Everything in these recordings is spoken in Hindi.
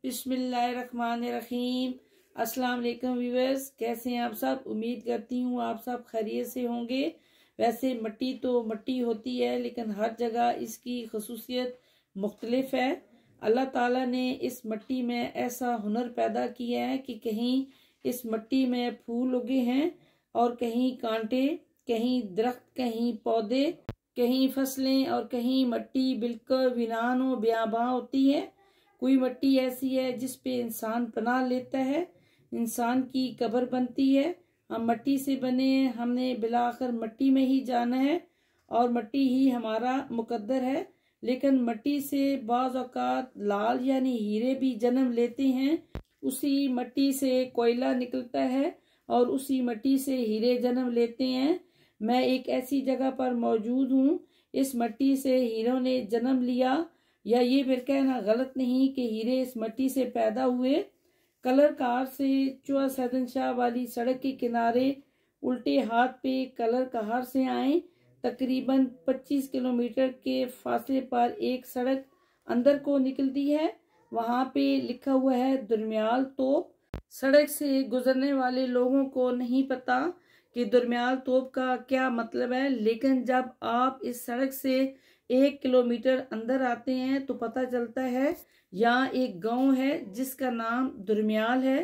बिस्मिल्लाहिर्रहमानिर्रहीम। अस्सलाम वालेकुम व्यूअर्स, कैसे हैं आप सब। उम्मीद करती हूँ आप सब खैरियत से होंगे। वैसे मट्टी तो मट्टी होती है, लेकिन हर जगह इसकी खसूसियत मुख्तलिफ है। अल्लाह ताला ने इस मट्टी में ऐसा हुनर पैदा किया है कि कहीं इस मट्टी में फूल उगे हैं और कहीं कांटे, कहीं दरख्त, कहीं पौधे, कहीं फसलें और कहीं मट्टी बिल्कुल वीरान व बेआबां होती है। कोई मट्टी ऐसी है जिस पे इंसान पनाह लेता है, इंसान की कब्र बनती है। हम मट्टी से बने हैं, हमने बिलाखिर मट्टी में ही जाना है और मट्टी ही हमारा मुकद्दर है। लेकिन मट्टी से बाज़ औक़ात लाल यानी हीरे भी जन्म लेते हैं। उसी मट्टी से कोयला निकलता है और उसी मट्टी से हीरे जन्म लेते हैं। मैं एक ऐसी जगह पर मौजूद हूँ, इस मट्टी से हीरों ने जन्म लिया, या ये फिर कहना गलत नहीं कि हीरे इस मट्टी से पैदा हुए। कलर कार से चुआ सैदन शाह वाली सड़क के किनारे उल्टे हाथ पे कलर कार से आए। तकरीबन 25 किलोमीटर के फासले पर एक सड़क अंदर को निकलती है। वहां पे लिखा हुआ है दुर्मियाल तोप। सड़क से गुजरने वाले लोगों को नहीं पता कि दुर्मियाल तोप का क्या मतलब है, लेकिन जब आप इस सड़क से 1 किलोमीटर अंदर आते हैं तो पता चलता है यहाँ एक गांव है जिसका नाम दुर्मियाल है।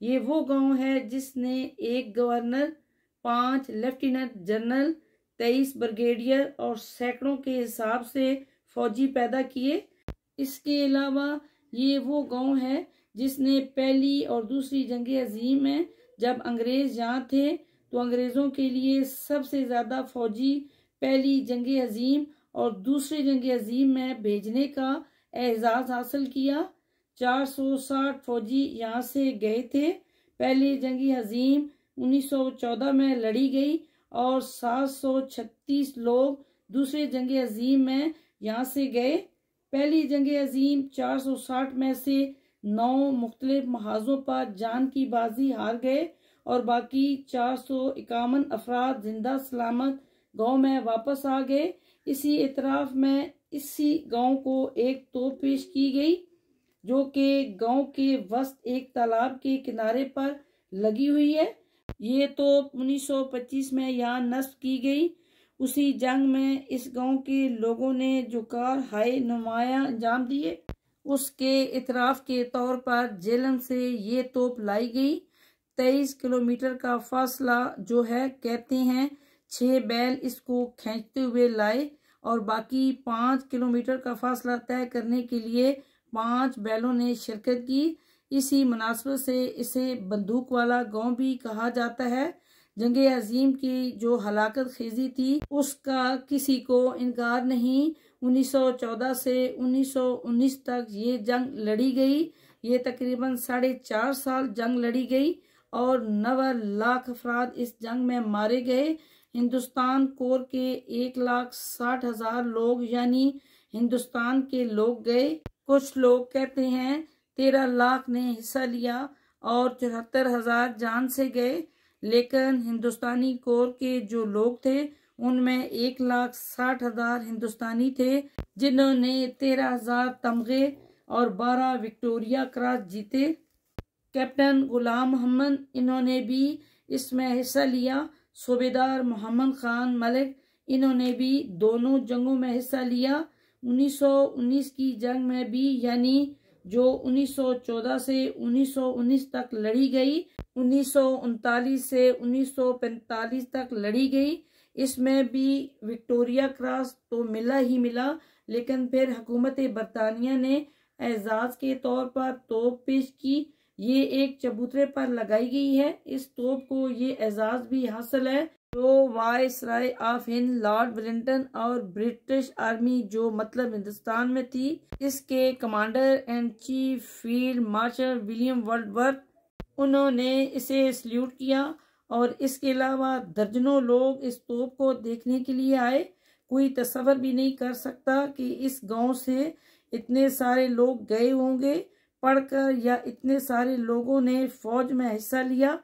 ये वो गांव है जिसने एक गवर्नर, 5 लेफ्टिनेंट जनरल, 23 ब्रिगेडियर और सैकड़ों के हिसाब से फौजी पैदा किए। इसके अलावा ये वो गांव है जिसने पहली और दूसरी जंग अजीम में जब अंग्रेज यहाँ थे तो अंग्रेजों के लिए सबसे ज्यादा फौजी पहली जंग अजीम और दूसरी जंग अजीम में भेजने का एजाज हासिल किया। 460 फौजी यहाँ से गए थे। पहली जंग अजीम 1914 में लड़ी गई और 736 लोग दूसरे जंग अजीम में यहाँ से गए। पहली जंग अजीम 460 में से 9 मुख्तलिफ महाजों पर जान की बाजी हार गए और बाकी 451 अफराद जिंदा सलामत गांव में वापस आ गए। इसी इतराफ में इसी गांव को एक तोप पेश की गई जो कि गांव के वस्त एक तालाब के किनारे पर लगी हुई है। ये तोप 1925 में यहाँ नस्ब की गई। उसी जंग में इस गांव के लोगों ने जो कार हाय नुमाया अंजाम दिए, उसके इतराफ के तौर पर जेलम से ये तोप लाई गई। 23 किलोमीटर का फासला जो है, कहते हैं 6 बैल इसको खींचते हुए लाए और बाकी 5 किलोमीटर का फासला तय करने के लिए 5 बैलों ने शिरकत की। इसी मुनासबत से इसे बंदूक वाला गांव भी कहा जाता है। जंग अजीम की जो हलाकत खेजी थी उसका किसी को इनकार नहीं। 1914 से 1919 तक ये जंग लड़ी गई। ये तकरीबन 4.5 साल जंग लड़ी गई और 9 लाख अफराद इस जंग में मारे गए। हिंदुस्तान कोर के 1,60,000 लोग यानी हिंदुस्तान के लोग गए। कुछ लोग कहते हैं 13 लाख ने हिस्सा लिया और 74,000 जान से गए, लेकिन हिंदुस्तानी कोर के जो लोग थे उनमें 1,60,000 हिंदुस्तानी थे जिन्होंने 13,000 तमगे और 12 विक्टोरिया क्रॉस जीते। कैप्टन गुलाम मोहम्मद इन्होंने भी इसमें हिस्सा लिया। सूबेदार मोहम्मद खान मलिक इन्होंने भी दोनों जंगों में हिस्सा लिया। 1919 की जंग में भी, यानी जो 1914 से 1919 तक लड़ी गई, 1939 से 1945 तक लड़ी गई, इसमें भी विक्टोरिया क्रॉस तो मिला ही मिला, लेकिन फिर हुकूमत बरतानिया ने एजाज के तौर पर तोप पेश की। ये एक चबूतरे पर लगाई गई है। इस तोप को ये एजाज भी हासिल है जो viceroy of Hind Lord Wellington और ब्रिटिश आर्मी जो मतलब हिंदुस्तान में थी, इसके commander and chief field marshal William Wordsworth, उन्होंने इसे सल्यूट किया। और इसके अलावा दर्जनों लोग इस तोप को देखने के लिए आए। कोई तसव्वुर भी नहीं कर सकता कि इस गांव से इतने सारे लोग गए होंगे पढ़कर, या इतने सारे लोगों ने फौज में हिस्सा लिया।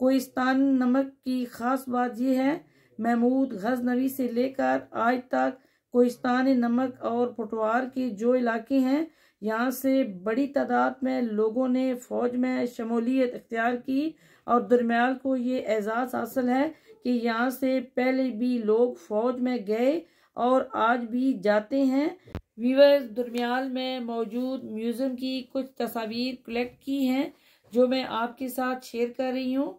कोहिस्तान नमक की खास बात यह है, महमूद गजनवी से लेकर आज तक कोहिस्तान नमक और पटवार के जो इलाके हैं यहाँ से बड़ी तादाद में लोगों ने फ़ौज में शमूलियत इख्तियार की और दुर्मियाल को ये एजाज़ हासिल है कि यहाँ से पहले भी लोग फ़ौज में गए और आज भी जाते हैं। व्यूअर्स, दुर्मियाल में मौजूद म्यूज़ियम की कुछ तस्वीर कलेक्ट की हैं जो मैं आपके साथ शेयर कर रही हूँ।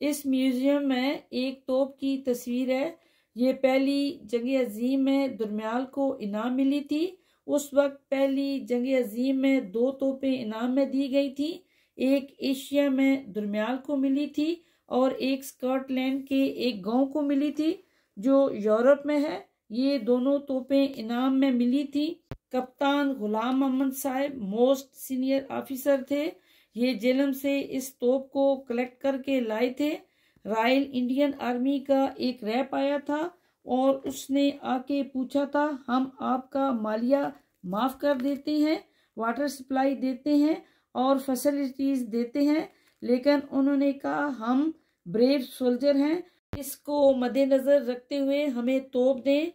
इस म्यूज़ियम में एक तोप की तस्वीर है। ये पहली जंग अजीम में दुर्मियाल को इनाम मिली थी। उस वक्त पहली जंग अजीम में 2 तोपें इनाम में दी गई थी। एक एशिया में दुर्मियाल को मिली थी और एक स्कॉटलैंड के एक गांव को मिली थी जो यूरोप में है। ये दोनों तोपें इनाम में मिली थी। कप्तान गुलाम मोहम्मद साहब मोस्ट सीनियर ऑफिसर थे। ये जेलम से इस तोप को कलेक्ट करके लाए थे। रॉयल इंडियन आर्मी का एक रैप आया था और उसने आके पूछा था, हम आपका मालिया माफ़ कर देते हैं, वाटर सप्लाई देते हैं और फैसिलिटीज़ देते हैं, लेकिन उन्होंने कहा हम ब्रेव सोल्जर हैं, इसको मद्देनज़र रखते हुए हमें तोप दें।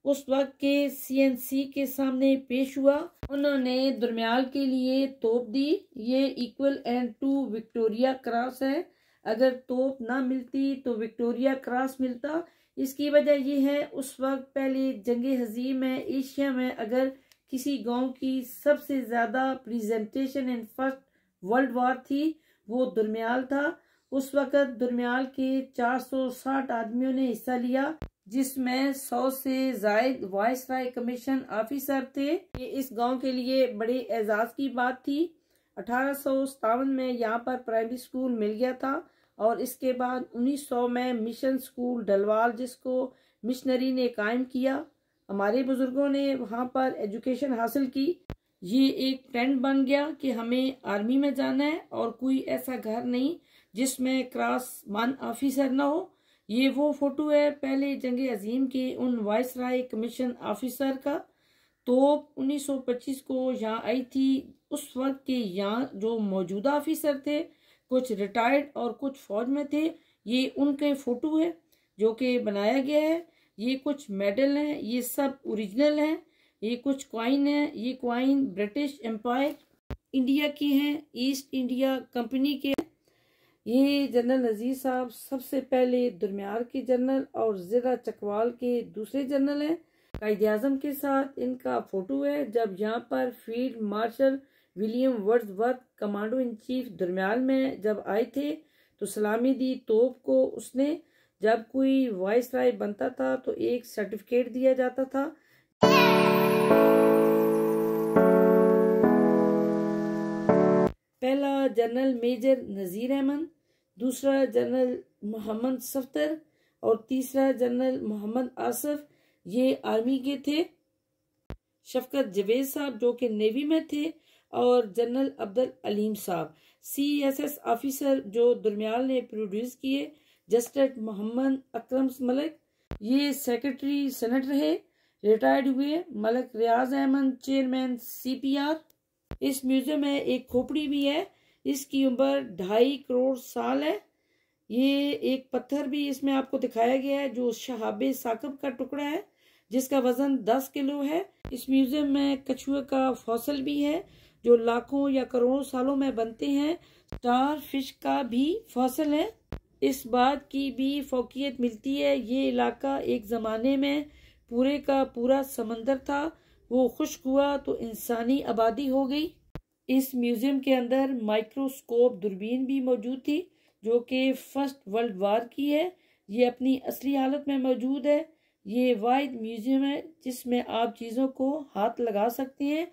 उस वक्त के CNC के सामने पेश हुआ। उन्होंने दुर्मियाल के लिए तोप दी। ये equal and to Victoria Cross है। अगर तोप ना मिलती तो विक्टोरिया क्रॉस मिलता। इसकी वजह यह है, उस वक्त पहले जंग अजीम में एशिया में अगर किसी गांव की सबसे ज़्यादा presentation in first world war थी वो दुर्मियाल था। उस वक्त दुर्मियाल के 460 आदमियों ने हिस्सा लिया, जिसमें 100 से ज़ायद वाइसराय कमीशन ऑफिसर थे। ये इस गांव के लिए बड़े एजाज़ की बात थी। 1857 में यहाँ पर प्राइमरी स्कूल मिल गया था और इसके बाद 1900 में मिशन स्कूल डलवाल, जिसको मिशनरी ने कायम किया। हमारे बुजुर्गों ने वहाँ पर एजुकेशन हासिल की। ये एक ट्रेंड बन गया कि हमें आर्मी में जाना है और कोई ऐसा घर नहीं जिसमें क्लास 1 ऑफिसर ना हो। ये वो फोटो है पहले जंग अजीम के उन वाइसराय कमीशन ऑफिसर का। तोप 1925 को यहाँ आई थी। उस वक्त के यहाँ जो मौजूदा ऑफिसर थे, कुछ रिटायर्ड और कुछ फौज में थे। ये उनके फोटो है जो कि बनाया गया है। ये कुछ मेडल हैं, ये सब ओरिजिनल हैं। ये कुछ क्वाइन है। ये क्वाइन ब्रिटिश एम्पायर इंडिया के हैं, ईस्ट इंडिया कंपनी के। ये जनरल नज़ीर साहब सबसे पहले दुर्मियाल के जनरल और ज़िला चकवाल के दूसरे जनरल हैं। कायद-ए-आज़म के साथ इनका फोटो है जब यहाँ पर field marshal William Wordsworth commander in chief दुर्मियाल में जब आए थे तो सलामी दी तोप को उसने। जब कोई वाइसराय बनता था तो एक सर्टिफिकेट दिया जाता था। पहला जनरल मेजर नज़ीर अहमद, दूसरा जनरल मोहम्मद सफ्तर और तीसरा जनरल मोहम्मद आसिफ, ये आर्मी के थे। शफकत जवेद साहब जो कि नेवी में थे और जनरल अब्दुल अलीम साहब CSS ऑफिसर जो दुर्मियाल ने प्रोड्यूस किए। जस्टिस मोहम्मद अकरम मलिक, ये सेक्रेटरी सेनेट रहे, रिटायर्ड हुए। मलिक रियाज अहमद चेयरमैन CPR। इस म्यूजियम में एक खोपड़ी भी है, इसकी उम्र 2.5 करोड़ साल है। ये एक पत्थर भी इसमें आपको दिखाया गया है जो शहाबे साकब का टुकड़ा है जिसका वजन 10 किलो है। इस म्यूजियम में कछुए का फॉसिल भी है जो लाखों या करोड़ों सालों में बनते हैं। स्टार फिश का भी फॉसिल है। इस बात की भी फौकियत मिलती है ये इलाका एक ज़माने में पूरे का पूरा समंदर था, वो खुश्क हुआ तो इंसानी आबादी हो गई। इस म्यूज़ियम के अंदर माइक्रोस्कोप दूरबीन भी मौजूद थी जो कि फर्स्ट वर्ल्ड वार की है। ये अपनी असली हालत में मौजूद है। ये वाहिद म्यूज़ियम है जिसमें आप चीज़ों को हाथ लगा सकते हैं।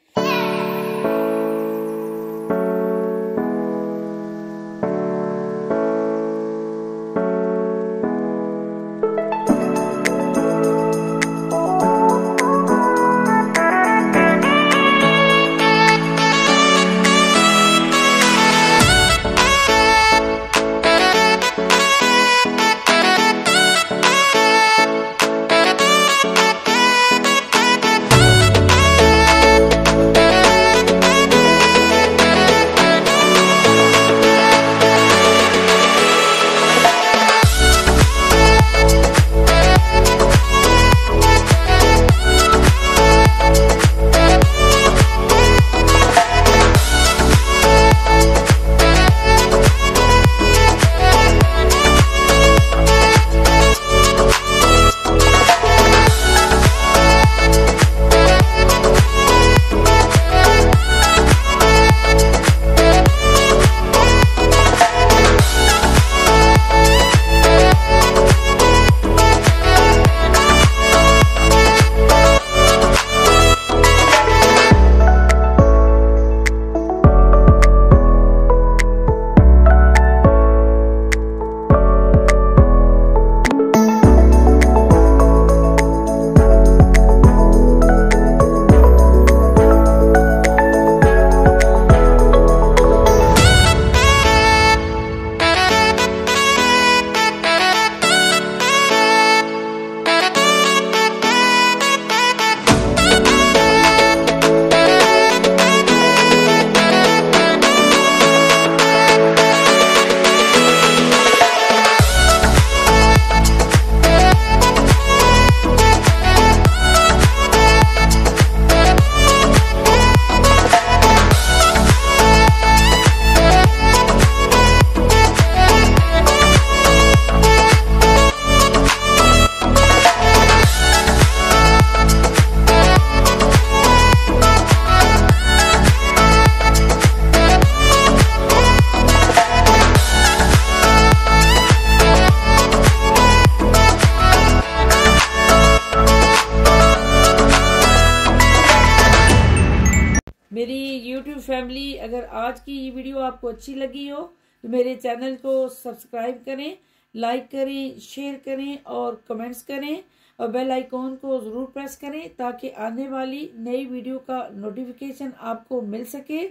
फैमिली, अगर आज की ये वीडियो आपको अच्छी लगी हो तो मेरे चैनल को सब्सक्राइब करें, लाइक करें, शेयर करें और कमेंट्स करें और बेल आइकॉन को ज़रूर प्रेस करें ताकि आने वाली नई वीडियो का नोटिफिकेशन आपको मिल सके।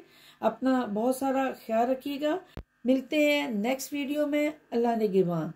अपना बहुत सारा ख्याल रखिएगा। मिलते हैं नेक्स्ट वीडियो में। अल्लाह निगहबान।